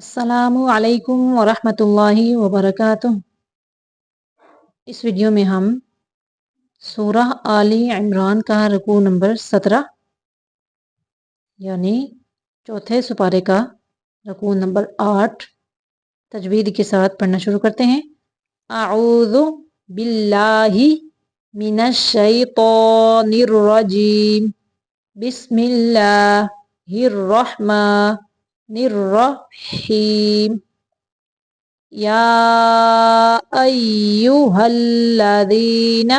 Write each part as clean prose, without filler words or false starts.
السلام علیکم ورحمۃ اللہ وبرکاتہ۔ اس ویڈیو میں ہم سورہ آل عمران کا رکوع نمبر 17 یعنی چوتھے سپارے کا رکوع نمبر 8 تجوید کے ساتھ پڑھنا شروع کرتے ہیں۔ اعوذ باللہ من الشیطان الرجیم، بسم اللہ الرحمن الرحیم، یا ایہا الذین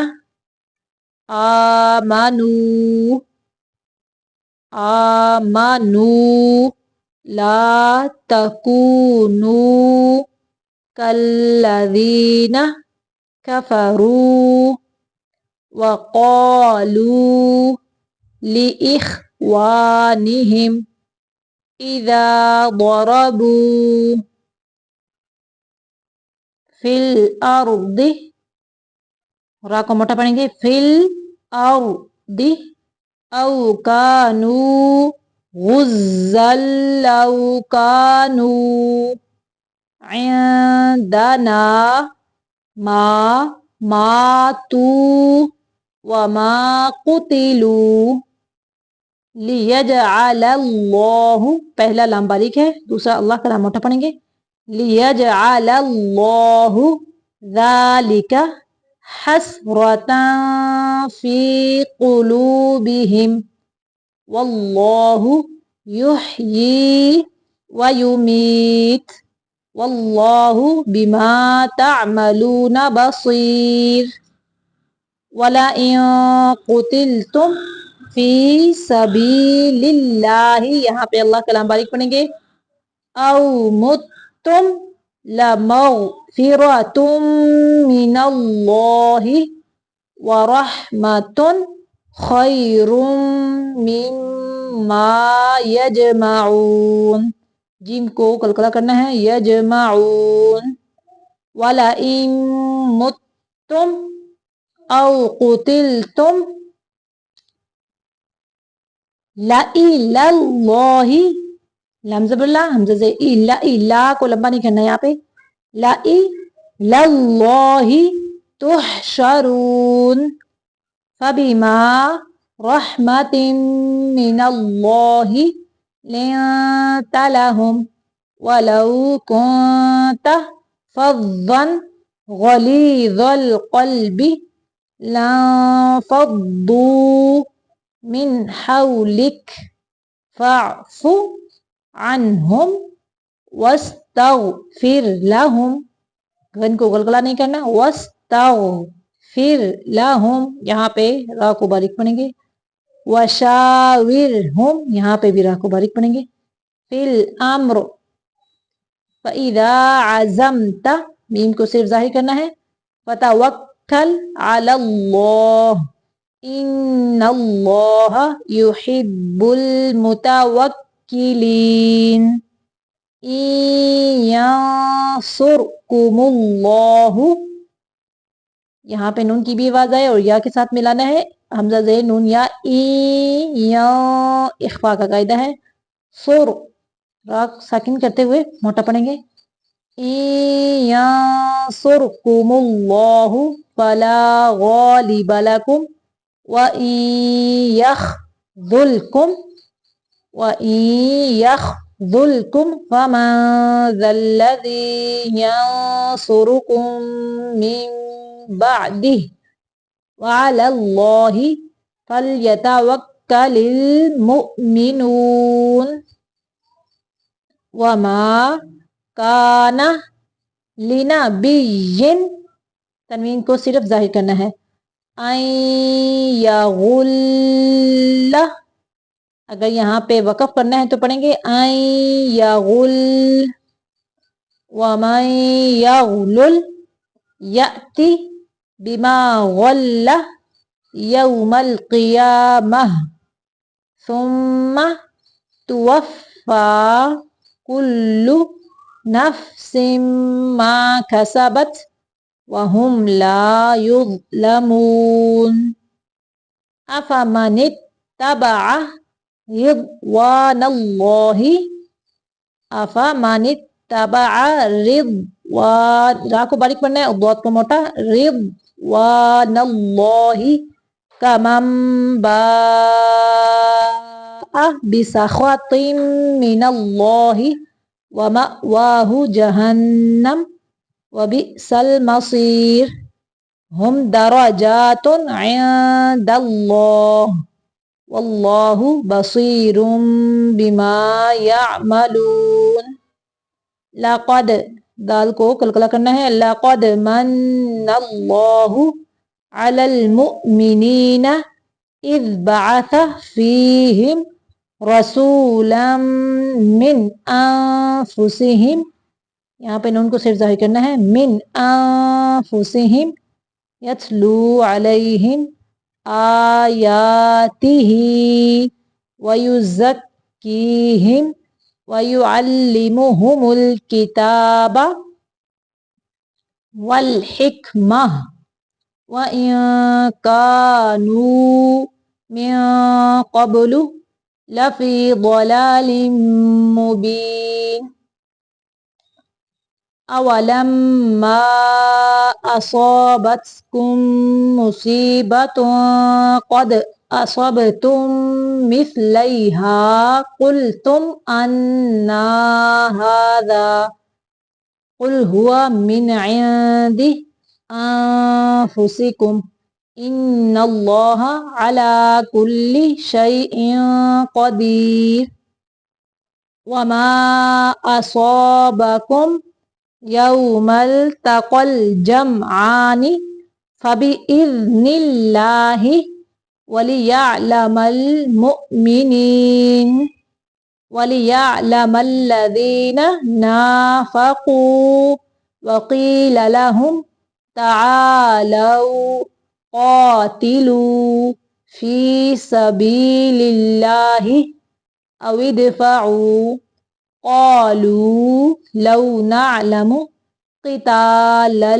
آمنوا لا تکونوا کالذین کفروا وقالوا لإخوانهم اذا ضربوا فی الارض، را کو موٹا پڑھیں گے، فی الارض او کانوا غزا لو کانوا عندنا ما ماتوا وما قتلوا لیجعل اللہ، پہلا لام باریک ہے، دوسرا اللہ کا لام موٹا پڑھیں گے، لیجعل اللہ ذالک حسرۃ فی قلوبہم واللہ یحیی ویمیت واللہ بما تعملون بصیر۔ وَلَئِن قُتِلْتُمْ فِي سَبِيلِ اللَّهِ، یہاں پہ اللہ کلام باریک پڑھیں گے، او متم لمغفرۃ من اللہ ورحمۃ خیر مما یجمعون، جیم کو قلقلہ کرنا ہے، یجمعون۔ وَلَئِن متم او قتلتم لَإِلَى اللَّهِ، لام زبر لا، حمزہ سے لا کو لمبا نہیں کرنا ہے یہاں پہ، لَإِلَى اللَّهِ تُحْشَرُونَ فَبِمَا رَحْمَةٍ مِّنَ اللَّهِ لِنتَ لَهُمْ وَلَوْ كُنتَ فَظًّا غَلِيظَ الْقَلْبِ لَانفَضُّوا مِنْ حَوْلِكَ فَاعْفُ عَنْهُمْ وَاسْتَغْفِرْ لَهُمْ، غن کو غلغلہ نہیں کرنا، وَاسْتَغْفِرْ لَهُمْ، یہاں پہ را کو باریک پڑھیں گے، وَشَاوِرْهُمْ، یہاں پہ بھی را کو باریک پڑھیں گے، فِي الْأَمْرِ فَإِذَا عَزَمْتَ، میم کو صرف ظاہر کرنا ہے، فَتَوَكَّلْ عَلَى اللَّهِ إِنَّ اللَّهَ يُحِبُّ الْمُتَوَكِّلِينَ۔ إِن يَنصُرْكُمُ اللَّهُ، یہاں پہ نون کی بھی آواز آئے اور یا کے ساتھ ملانا ہے، حمزہ زیر نون یا، یا اخفا کا قاعدہ ہے، سر را ساکن کرتے ہوئے موٹا پڑھیں گے، إِن يَنصُرْكُمُ اللَّهُ فَلَا غَالِبَ لَكُمْ وَإِن يَخْذُلْكُمْ فَمَنْ ذَا الَّذِي يَنصُرُكُمْ مِنْ بَعْدِهِ وَعَلَى اللَّهِ فَلْيَتَوَكَّلِ الْمُؤْمِنُونَ۔ وَمَا كَانَ لِنَبِيٍّ، تنوین کو صرف ظاہر کرنا ہے، أَن يَغُلَّ، اگر یہاں پہ وقف کرنا ہے تو پڑھیں گے أَن يَغُلَّ، وَمَن يَغْلُلْ يَأْتِ بِمَا غَلَّ يَوْمَ الْقِيَامَةِ ثُمَّ تُوَفَّى كُلُّ نَفْسٍ مَا كَسَبَتْ وَهُمْ لَا يُظْلَمُونَ۔ أَفَمَنِ اتَّبَعَ رِضْوَانَ اللَّهِ، أَفَمَنِ تبع رضوان، را کو باریک پڑھنا ہے اور ضاد کو موٹا، رضوان اللہ، کمن باء بسخط من اللہ ومأواہ جہنم وبئس المصیر، ہم درجات عند اللہ واللہ بصیر بما یعملون۔ لقد، دال کو کلکلا کرنا ہے، لقد من اللہ علی المؤمنین اذ بعث فیہم رسولا من انفسہم، یہاں پہ نون کو صرف ظاہر کرنا ہے، من انفسہم یتلو علیہم آیاتہ ویزکیہم وَيُعَلِّمُهُمُ الْكِتَابَ وَالْحِكْمَةَ وَإِن كَانُوا مِن قَبْلُ لَفِي ضَلَالٍ مُبِينٍ۔ أَوَلَمَّا أَصَابَتْكُم مُّصِيبَةٌ قَدْ أَصَبْتُم مِّثْلَيْهَا قُلْتُمْ أَنَّى هَٰذَا قُلْ هُوَ مِنْ عِندِ أَنفُسِكُمْ إِنَّ اللَّهَ عَلَىٰ كُلِّ شَيْءٍ قَدِيرٌ۔ وَمَا أَصَابَكُمْ يَوْمَ الْتَقَى الْجَمْعَانِ فَبِإِذْنِ اللَّهِ وَلِيَعْلَمَ الْمُؤْمِنِينَ وَلِيَعْلَمَ الَّذِينَ نَافَقُوا وَقِيلَ لَهُمْ تَعَالَوْا قَاتِلُوا فِي سَبِيلِ اللَّهِ أَوِ ادْفَعُوا قَالُوا لَوْ نَعْلَمُ قِتَالًا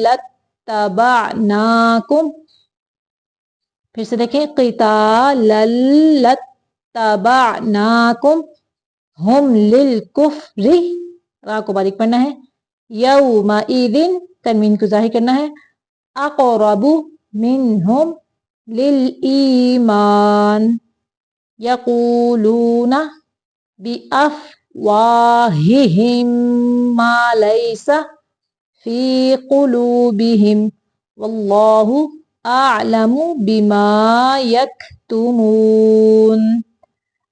لَاتَّبَعْنَاكُمْ، پھر سے دیکھیں، قِتَالًا لَاتَّبَعْنَاكُمْ ہم للکفر، را کو باریک پڑھنا ہے، یومئذ تنوین کو ظاہر کرنا ہے، اقرب منہم للایمان، یقولون بأفواہہم ما لیس فی قلوبہم واللہ اعلم بما یکتمون۔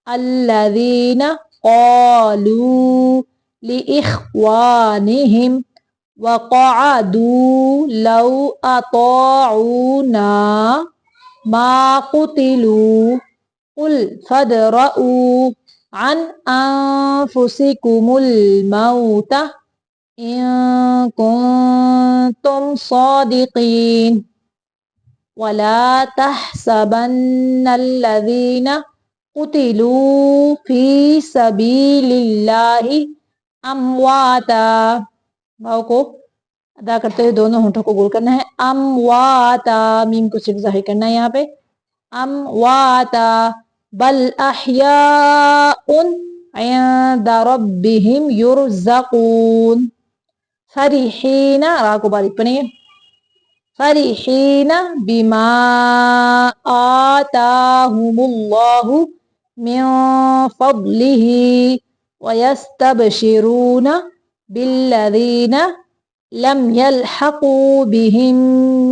الذین قالوا لإخوانهم وقعدوا لو أطاعونا ما قتلوا قل فادرءوا عن أنفسكم الموت إن كنتم صادقين ولا تحسبن الذين قتلوا في سبيل الله امواتا، واو کو ادا کرتے ہوئے دونوں ہونٹوں کو گول کرنا ہے، امواتا، میم کو صرف ظاہر کرنا ہے یہاں پہ، امواتا بل احیاء عند ربهم یرزقون، فرحین، را کو باریک پڑھیں، فرحین بما آتاهم اللہ من فضله ويستبشرون بالذين لم يلحقوا بهم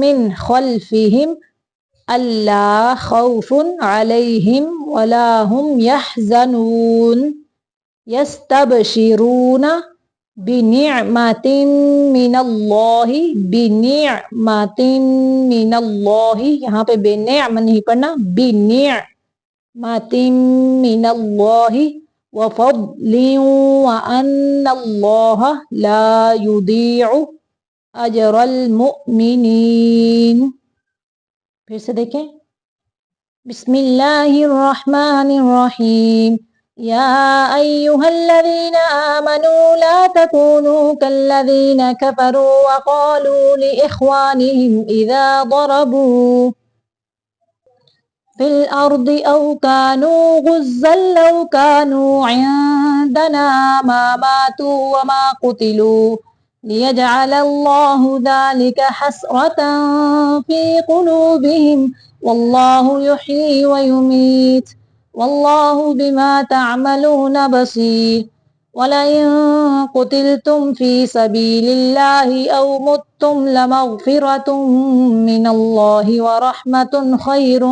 من خلفهم ألا خوف عليهم ولا هم يحزنون، يستبشرون بنعمة من اللہ، بنعمة من اللہ، یہاں پہ بے نعم نہیں پڑھنا، بنعمة من اللہ وفضل وأن اللہ لا يضيع أجر المؤمنین۔ پھر سے دیکھیں، بسم اللہ الرحمن الرحیم، یا ایہا الذین آمنوا لا تکونوا کالذین کفروا وقالوا لإخوانهم اذا ضربوا في الأرض أو كانوا غزا لو كانوا عند عندنا ما ماتوا وما قتلوا ليجعل الله ذلك حسرة في قلوبهم والله يحيي ويميت والله بما تعملون بصير ولئن قتلتم في سبيل الله أو متم لمغفرة من الله ورحمة خير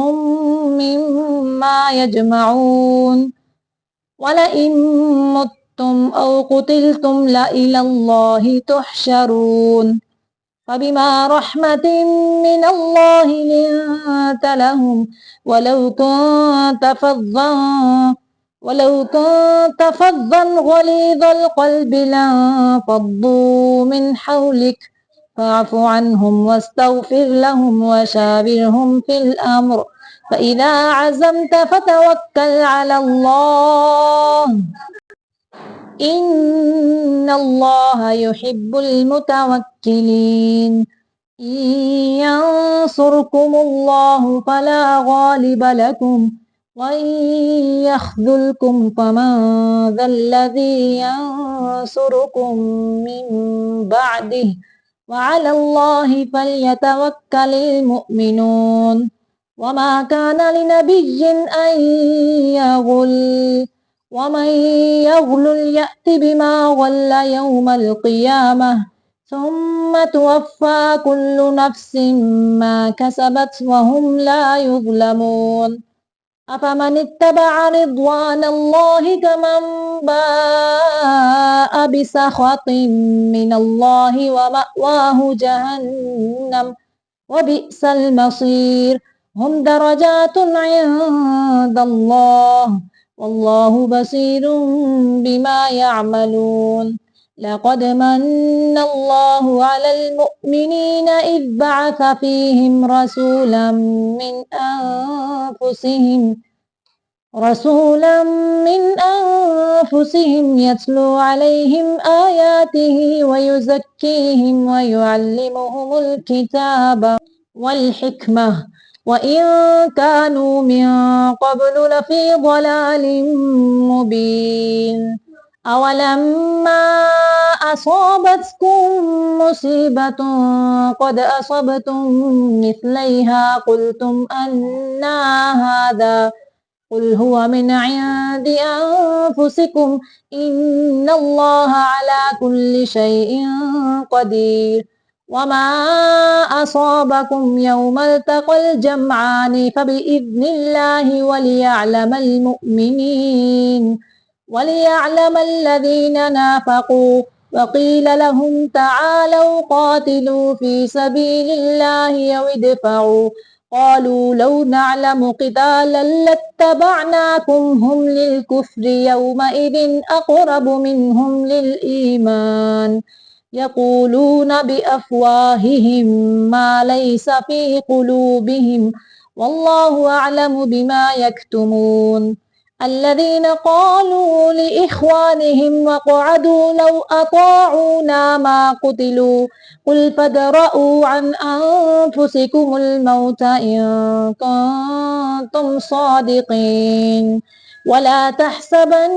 مما يجمعون ولئن متم أو قتلتم لإلى الله تحشرون فبما رحمة من الله لنت لهم ولو كنت فظا غليظ القلب لانفضوا من حولك فاعف عنهم واستغفر لهم وشاورهم في الأمر فإذا عزمت فتوكل على الله إن الله يحب المتوكلين إن ينصركم الله فلا غالب لكم وإن يخذلكم فمن ذا الذي ينصركم من بعده وعلى الله فليتوكل المؤمنون وما كان لنبي أن يغل ومن يغل يأت بما غل يوم القيامة ثم توفى كل نفس ما كسبت وهم لا يظلمون أفمن اتبع رضوان الله كمن باء بسخط من الله ومأواه جهنم وبئس المصير هم درجات عند الله والله بصير بما يعملون لقد من الله على المؤمنين إذ بعث فيهم رسولا من أنفسهم يتلو عليهم آياته ويزكيهم ويعلمهم الكتاب والحكمة وإن كانوا من قبل لفي ضلال مبين أولما أصابتكم مصيبة قد أصبتم مثليها قلتم أنى هذا قل هو من عند أنفسكم إن الله على كل شيء قدير وما أصابكم يوم التقى الجمعان فبإذن الله وليعلم الذين نافقوا وقيل لهم تعالوا قاتلوا في سبيل الله أو ادفعوا قالوا لو نعلم قتالا لاتبعناكم هم للكفر يومئذ أقرب منهم للإيمان يقولون بأفواههم ما ليس في قلوبهم والله أعلم بما يكتمون الذين قالوا لإخوانهم وقعدوا لو أطاعونا ما قتلوا قل فادرءوا عن أنفسكم الموت إن كنتم صادقين ولا تحسبن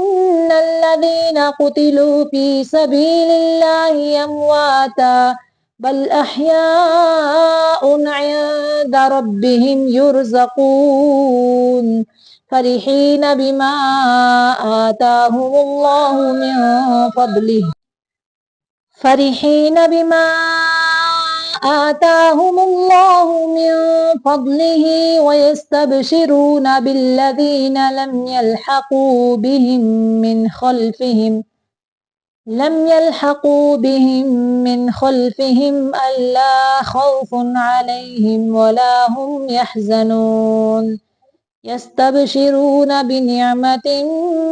الذين قتلوا في سبيل الله أمواتا بل أحياء عند ربهم يرزقون فرحين بما آتاهم الله من فضله ويستبشرون بالذين لم يلحقوا بهم من خلفهم ألا خوف عليهم ولا هم يحزنون يستبشرون بنعمة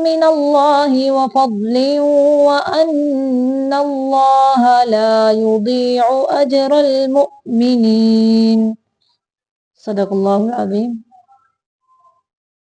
من الله وفضل وأن الله لا يضيع أجر المؤمنين صدق الله العظيم